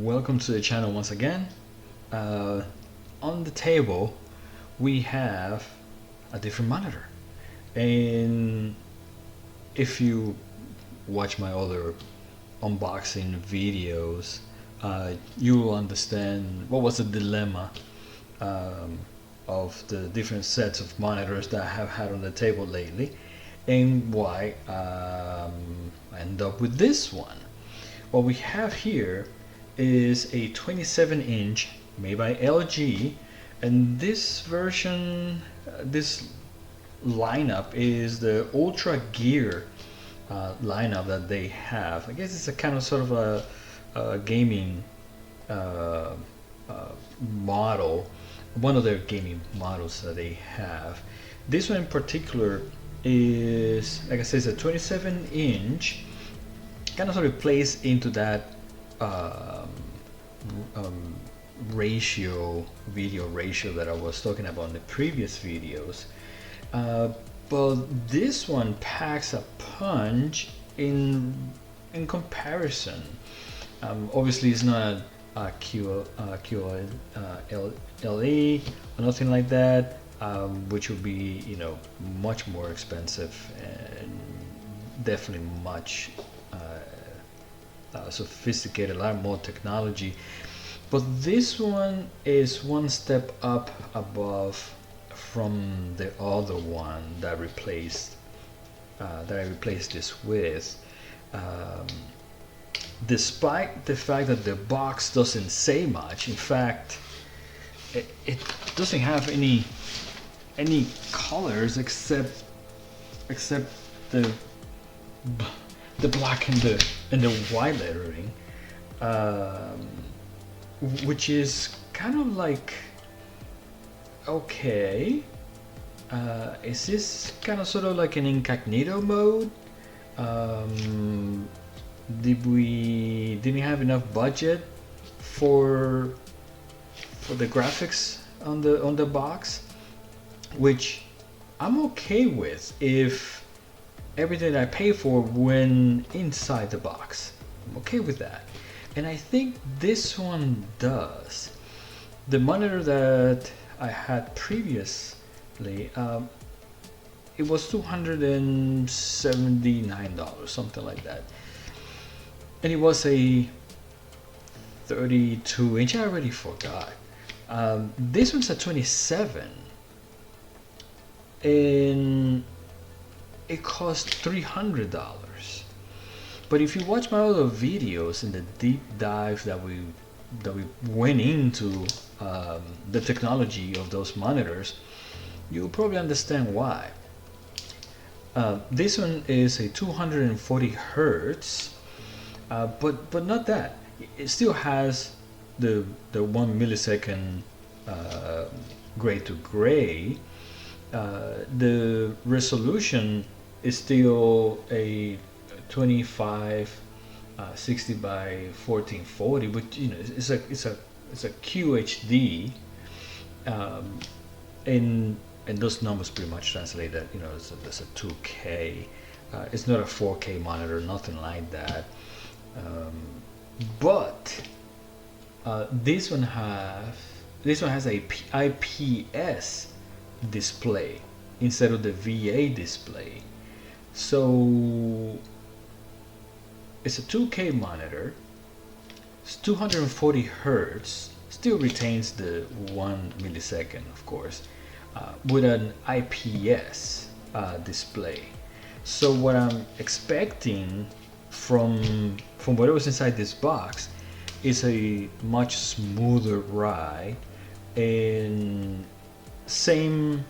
welcome to the channel once again. On the table we have a different monitor, and if you watch my other unboxing videos, you will understand what was the dilemma of the different sets of monitors that I have had on the table lately, and why I end up with this one. What we have here is a 27-inch made by LG, and this version, this lineup is the UltraGear lineup that they have. I guess it's a kind of sort of a gaming model, one of their gaming models that they have. This one in particular is, like I said, it's a 27-inch, kind of sort of plays into that video ratio that I was talking about in the previous videos. But this one packs a punch in comparison. Obviously, it's not a QLE or nothing like that, which will be, you know, much more expensive and definitely much sophisticated, a lot more technology. But this one is one step up above from the other one that I replaced this with. Despite the fact that the box doesn't say much, in fact, it doesn't have any colors except the black and the white lettering, which is kind of like, okay, is this kind of sort of like an incognito mode? Didn't have enough budget for the graphics on the box, which I'm okay with if everything I pay for when inside the box. I'm okay with that, and I think this one does. The monitor that I had previously, it was $279, something like that, and it was a 32-inch. I already forgot. This one's a 27, and it cost $300. But if you watch my other videos and the deep dive that we went into the technology of those monitors, you'll probably understand why. This one is a 240 hertz, but not that. It still has the 1 millisecond gray to gray. The resolution is still a 2560 by 1440, but you know, it's a QHD, and those numbers pretty much translate that, you know, it's a 2K. It's not a 4K monitor, nothing like that. But this one has a IPS display instead of the VA display, so it's a 2K monitor. It's 240 hertz, still retains the 1 millisecond, of course, with an IPS display. So what I'm expecting from whatever's inside this box is a much smoother ride, and same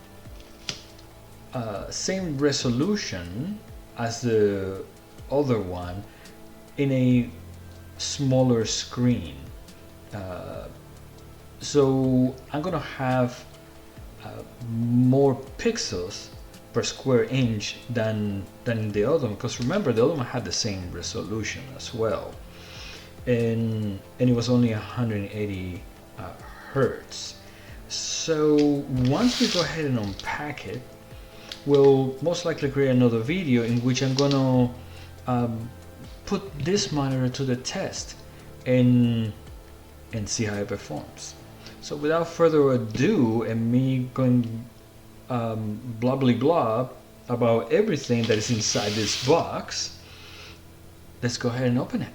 resolution as the other one in a smaller screen. So I'm gonna have more pixels per square inch than the other one, because remember, the other one had the same resolution as well, and it was only 180 hertz. So once we go ahead and unpack it, we'll most likely create another video in which I'm gonna put this monitor to the test and and see how it performs. So without further ado, and me going blah blah blah about everything that is inside this box, let's go ahead and open it.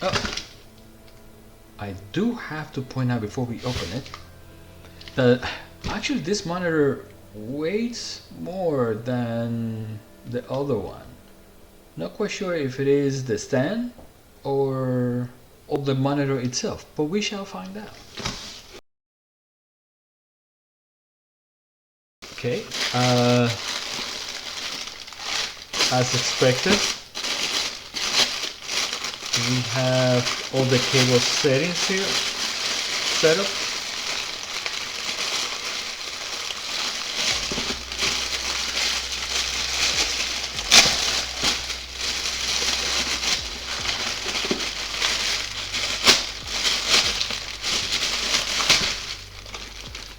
Oh, I do have to point out before we open it that actually this monitor weighs more than the other one. Not quite sure if it is the stand or the monitor itself, but we shall find out. Okay, as expected, we have all the cable settings here set up.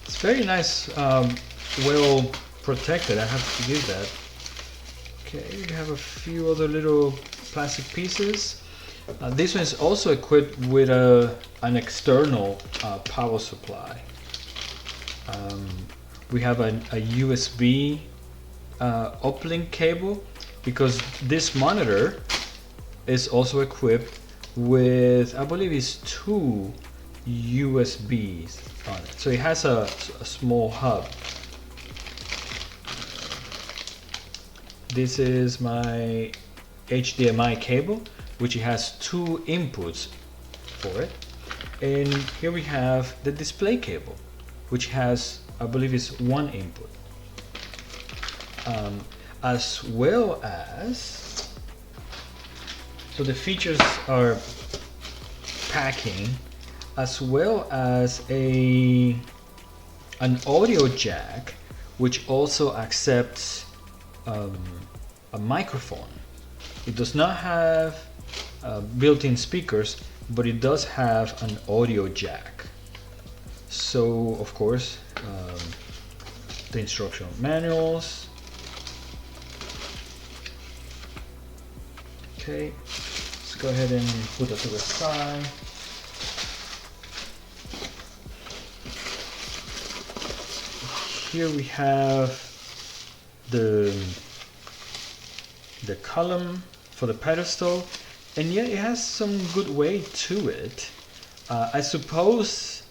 It's very nice, well protected, I have to give that. Okay, we have a few other little plastic pieces. This one is also equipped with an external power supply. We have a USB uplink cable because this monitor is also equipped with, I believe it's 2 USBs on it. So it has a small hub. This is my HDMI cable, which has 2 inputs for it. And here we have the display cable, which has, I believe it's 1 input. As well as, so the features are packing, as well as an audio jack, which also accepts a microphone. It does not have built-in speakers, but it does have an audio jack. So of course, the instructional manuals. Okay, let's go ahead and put that to the side. Here we have the column for the pedestal, and yet it has some good weight to it. I suppose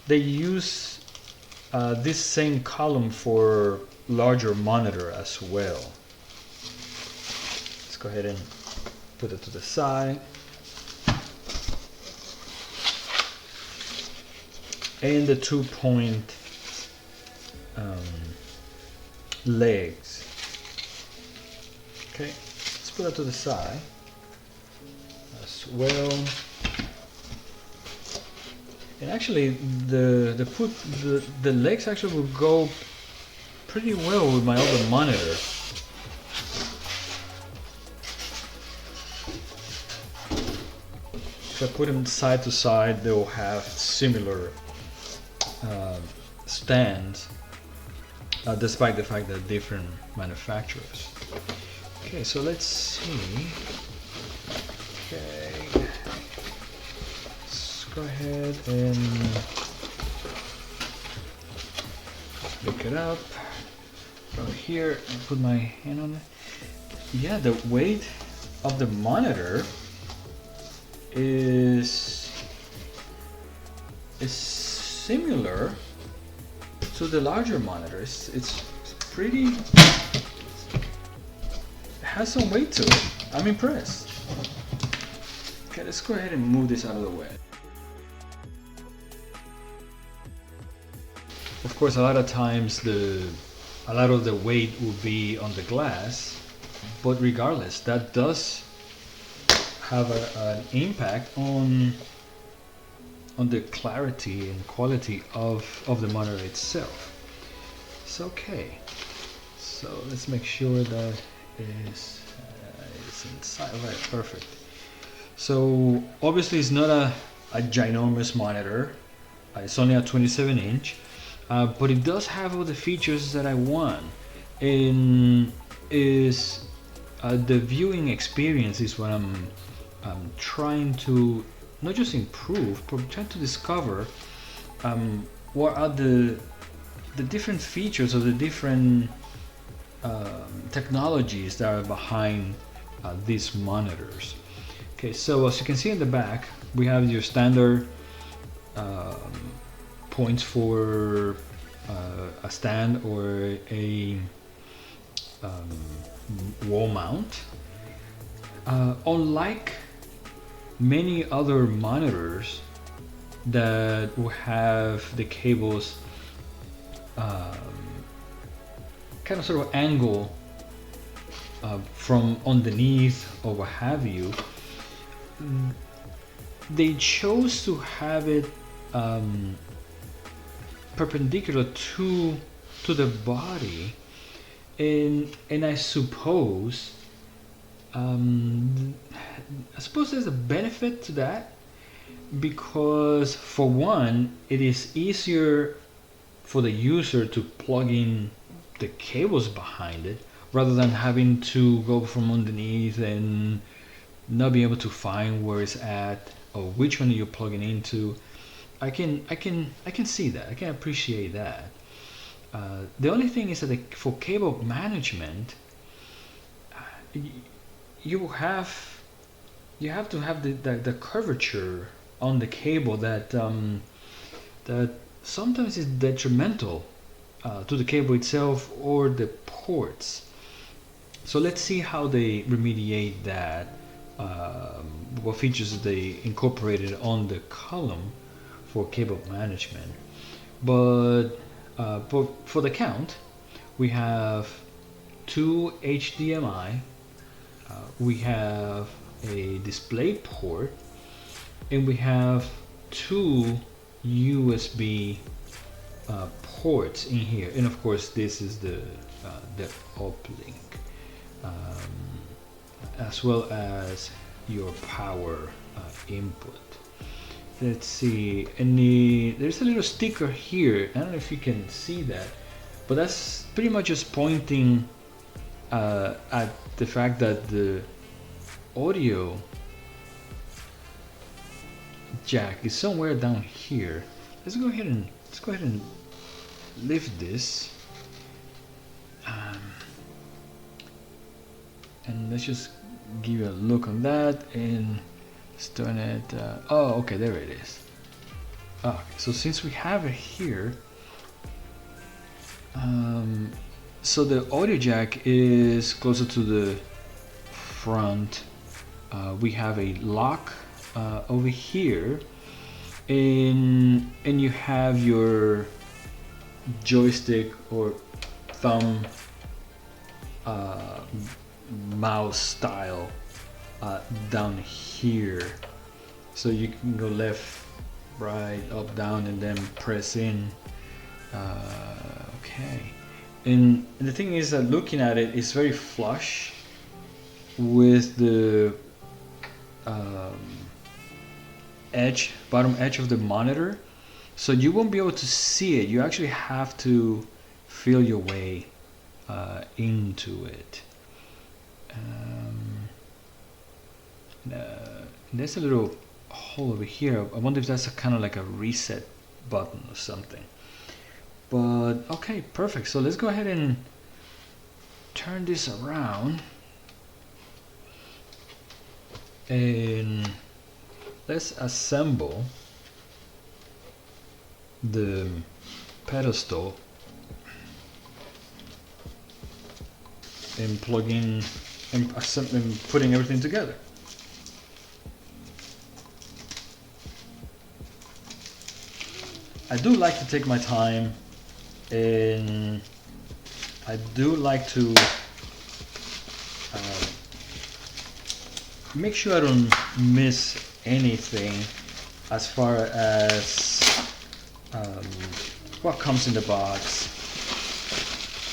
they use this same column for larger monitor as well. Let's go ahead and put it to the side. And the 2-point legs. Okay, let's put it to the side as well. And actually, the legs actually will go pretty well with my other monitor. If I put them side to side, they will have similar stands, despite the fact that different manufacturers. Okay, so let's see. Okay, let's go ahead and look it up. From here, and put my hand on it. Yeah, the weight of the monitor is similar to the larger monitors. It's pretty, it has some weight to it. I'm impressed. Okay, let's go ahead and move this out of the way. Of course, a lot of times a lot of the weight will be on the glass, but regardless, that does have an impact on the clarity and quality of the monitor itself. It's okay. So let's make sure that it's inside. Right, perfect. So obviously it's not a ginormous monitor. It's only a 27-inch, but it does have all the features that I want. And is the viewing experience is what I'm trying to not just improve, but trying to discover what are the different features or the different technologies that are behind these monitors. Okay, so as you can see in the back, we have your standard points for a stand or a wall mount. Unlike many other monitors that will have the cables kind of sort of angle from underneath or what have you, they chose to have it perpendicular to the body, and I suppose there's a benefit to that, because for one, it is easier for the user to plug in the cables behind it rather than having to go from underneath and not be able to find where it's at or which one you're plugging into. I can see that. I can appreciate that. The only thing is that for cable management, you have to have the curvature on the cable that sometimes is detrimental to the cable itself or the ports. So let's see how they remediate that. What features they incorporated on the column for cable management. But for the count, we have 2 HDMI, we have a display port, and we have 2 USB ports in here, and of course this is the uplink, as well as your power input. Let's see, and there's a little sticker here. I don't know if you can see that, but that's pretty much just pointing at the fact that the audio jack is somewhere down here. Let's go ahead and lift this, and let's just give you a look on that and turn it. Oh, okay, there it is. Okay, so since we have it here, so the audio jack is closer to the front. We have a lock over here, and you have your joystick or thumb mouse style down here, so you can go left, right, up, down, and then press in. Okay, and the thing is that looking at it, it's very flush with the bottom edge of the monitor, so you won't be able to see it. You actually have to feel your way into it. There's a little hole over here. I wonder if that's kind of like a reset button or something. But okay, perfect. So let's go ahead and turn this around, and let's assemble the pedestal and plug in and putting everything together. I do like to take my time, and I do like to make sure I don't miss anything as far as what comes in the box,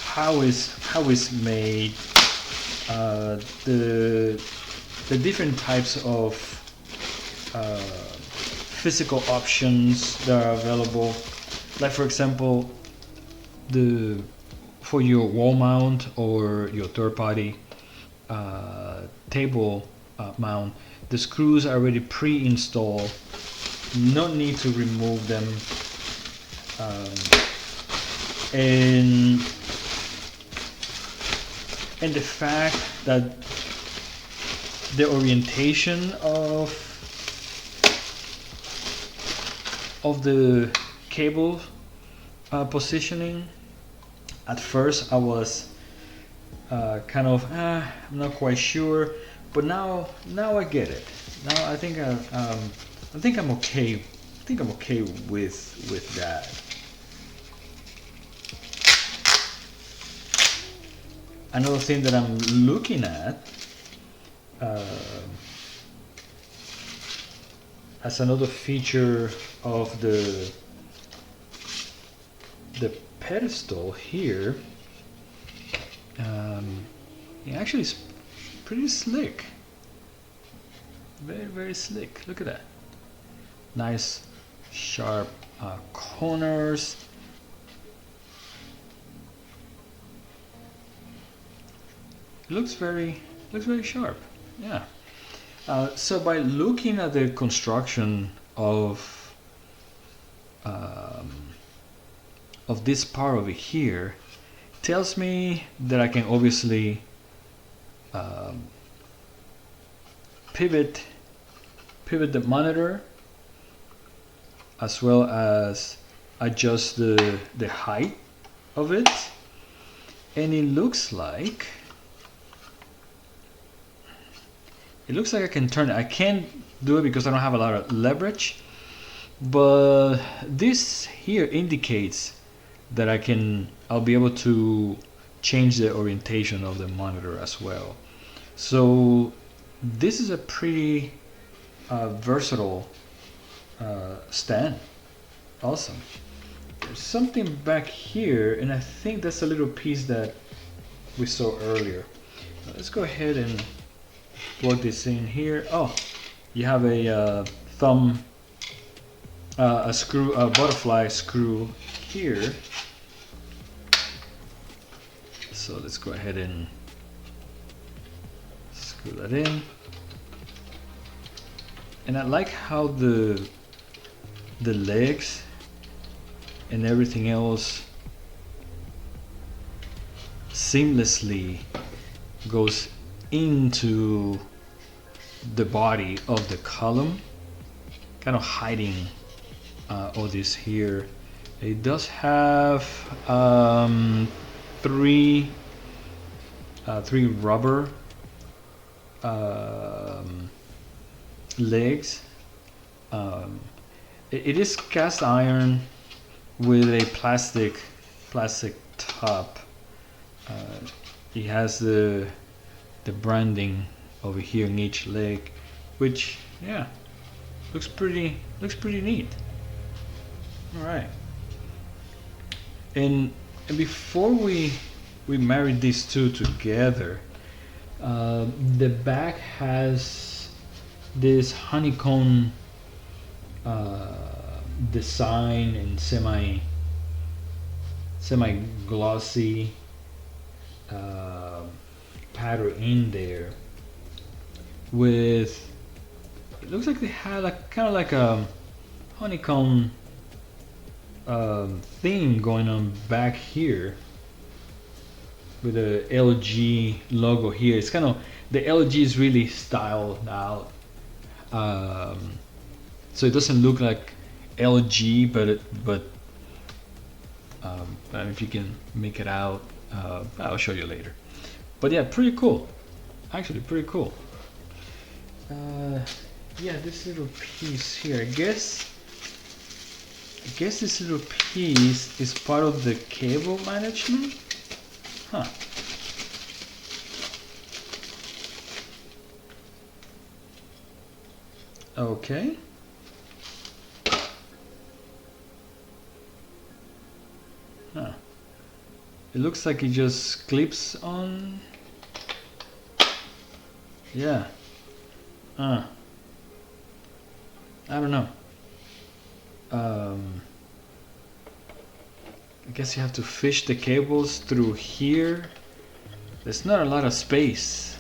how it's made, the different types of physical options that are available. Like for example, for your wall mount or your third party table mount, the screws are already pre-installed. No need to remove them. And the fact that the orientation of the cable positioning, at first I was kind of I'm not quite sure, but now I get it. Now I think I'm okay. I think I'm okay with that. Another thing that I'm looking at as another feature of the pedestal here, it actually is pretty slick. Very, very slick. Look at that. Nice sharp corners. It looks very sharp. Yeah. So by looking at the construction of this part over here, tells me that I can obviously pivot the monitor, as well as adjust the height of it. And it looks like I can turn it. I can't do it because I don't have a lot of leverage, but this here indicates that I'll be able to change the orientation of the monitor as well. So this is a pretty versatile stand. Awesome. There's something back here, and I think that's a little piece that we saw earlier. Let's go ahead and plug this in here. Oh, you have a thumb, a screw, a butterfly screw here. So let's go ahead and screw that in. And I like how the legs and everything else seamlessly goes into the body of the column, kind of hiding all this here. It does have three rubber legs. It is cast iron with a plastic top. It has the branding over here in each leg, which, yeah, looks pretty neat. All right. And before we marry these two together, the back has this honeycomb design and semi glossy pattern in there, with, it looks like they had like kind of like a honeycomb thing going on back here with the LG logo here. It's kind of, the LG is really styled out, so it doesn't look like LG, but I don't know if you can make it out. I'll show you later. But yeah, pretty cool. Actually, pretty cool. Yeah, this little piece here, I guess this little piece is part of the cable management. Huh. Okay. Huh. It looks like it just clips on. Yeah. I don't know. I guess you have to fish the cables through here. There's not a lot of space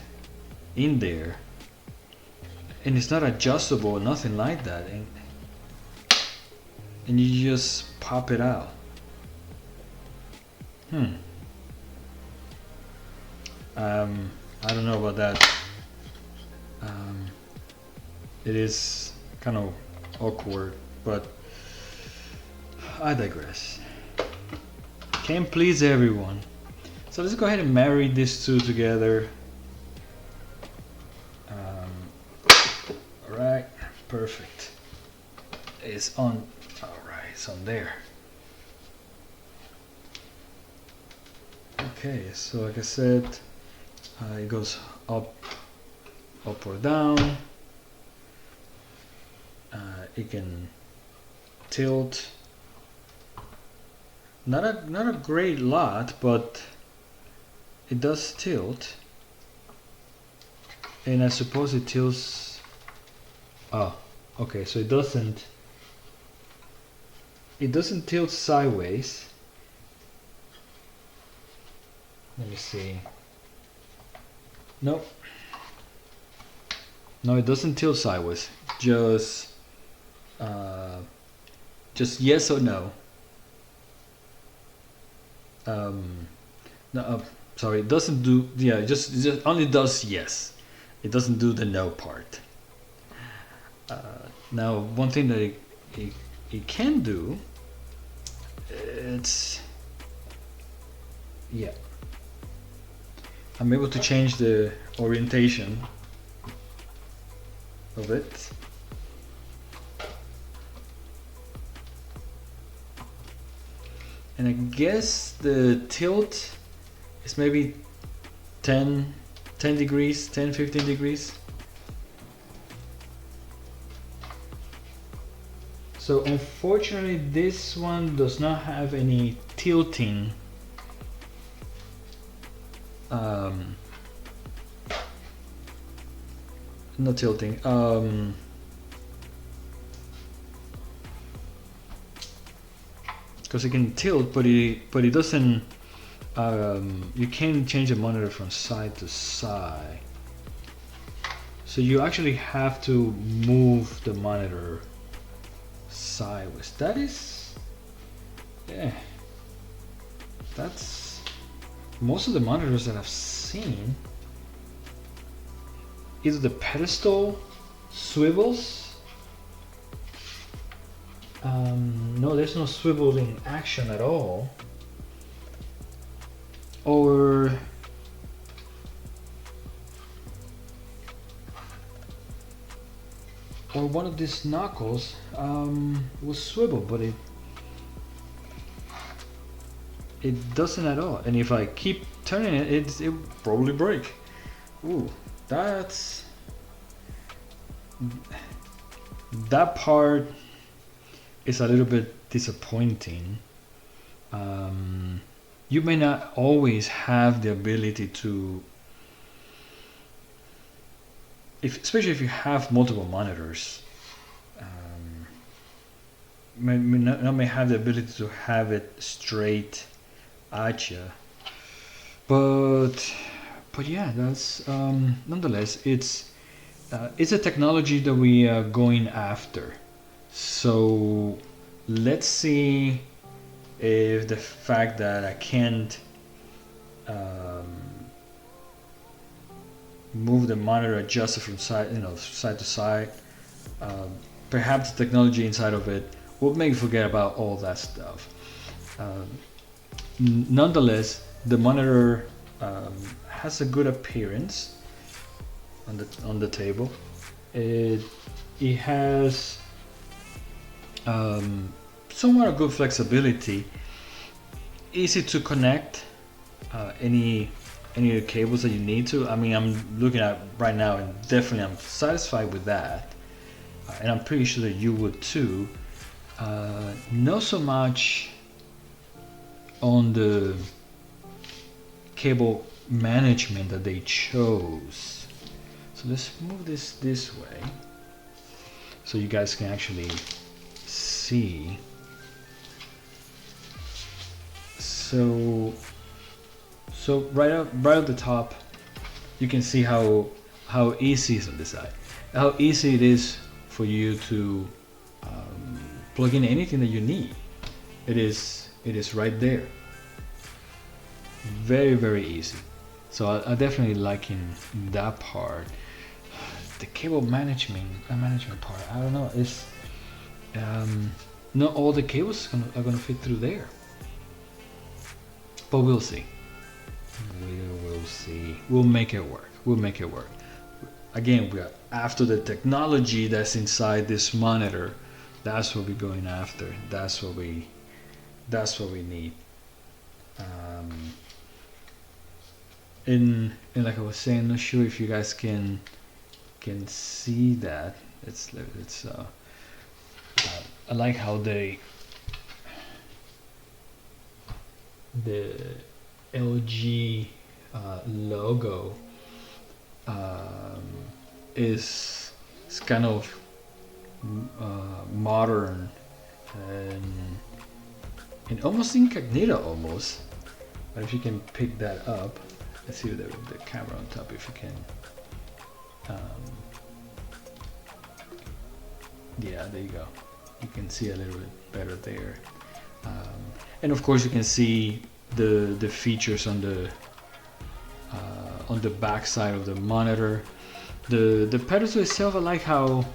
in there, and it's not adjustable, nothing like that, and you just pop it out. I don't know about that. It is kind of awkward, but I digress. Can't please everyone. So let's go ahead and marry these two together. Alright, perfect. It's on. Alright, it's on there. Okay, so like I said, it goes up or down. It can tilt. Not a great lot, but it does tilt. And I suppose it tilts. Oh, okay. So it doesn't tilt sideways. Let me see. Nope. No, it doesn't tilt sideways. Just yes or no. No, sorry, it doesn't do. Yeah, it just only does yes. It doesn't do the no part. Now, one thing that it can do, it's yeah. I'm able to change the orientation of it. And I guess the tilt is maybe 10 degrees, 15 degrees. So unfortunately this one does not have any tilting not tilting because it can tilt, but it doesn't. You can't change the monitor from side to side, so you actually have to move the monitor sideways. That is, yeah, that's most of the monitors that I've seen. Either the pedestal swivels. No, there's no swivel in action at all. Or one of these knuckles will swivel, but it doesn't at all. And if I keep turning it, it'll probably break. Ooh, that part is a little bit disappointing. You may not always have the ability to, especially if you have multiple monitors, may have the ability to have it straight at you. But yeah, that's nonetheless, it's a technology that we are going after. So let's see if the fact that I can't move the monitor adjusted from side to side, perhaps the technology inside of it will make you forget about all that stuff. Nonetheless, the monitor has a good appearance on the table. It has somewhat a good flexibility, easy to connect any of the cables that you need to. I mean, I'm looking at right now, and definitely I'm satisfied with that, and I'm pretty sure that you would too. Not so much on the cable management that they chose. So let's move this way so you guys can actually see. So right at the top, you can see how how easy is on the side, how easy it is for you to plug in anything that you need. It is right there. Very, very easy. So I definitely liking that part. The cable management part, I don't know. It's not all the cables are gonna fit through there, but we'll see. We will see. We'll make it work. We'll make it work. Again, we are after the technology that's inside this monitor. That's what we're going after. That's what we need. And like I was saying, not sure if you guys can see that. I like how the LG logo is kind of modern and almost incognito almost. But if you can pick that up, let's see the camera on top if you can. Yeah, there you go. You can see a little bit better there. And of course you can see the features on the back side of the monitor. The pedestal itself, I like how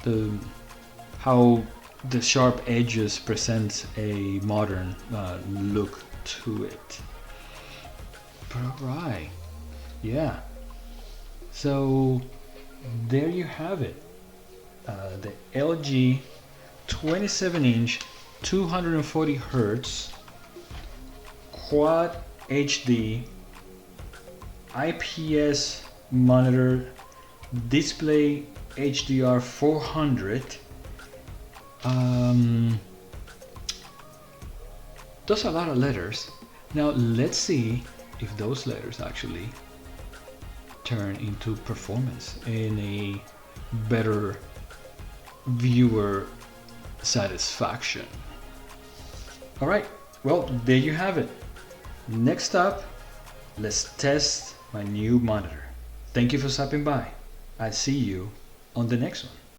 the sharp edges present a modern look to it. But alright, yeah. So there you have it. The LG 27-inch 240 Hertz Quad HD IPS monitor display HDR 400. Those are a lot of letters. Now let's see if those letters actually turn into performance in a better viewer satisfaction. All right, well, there you have it. Next up, let's test my new monitor. Thank you for stopping by. I'll see you on the next one.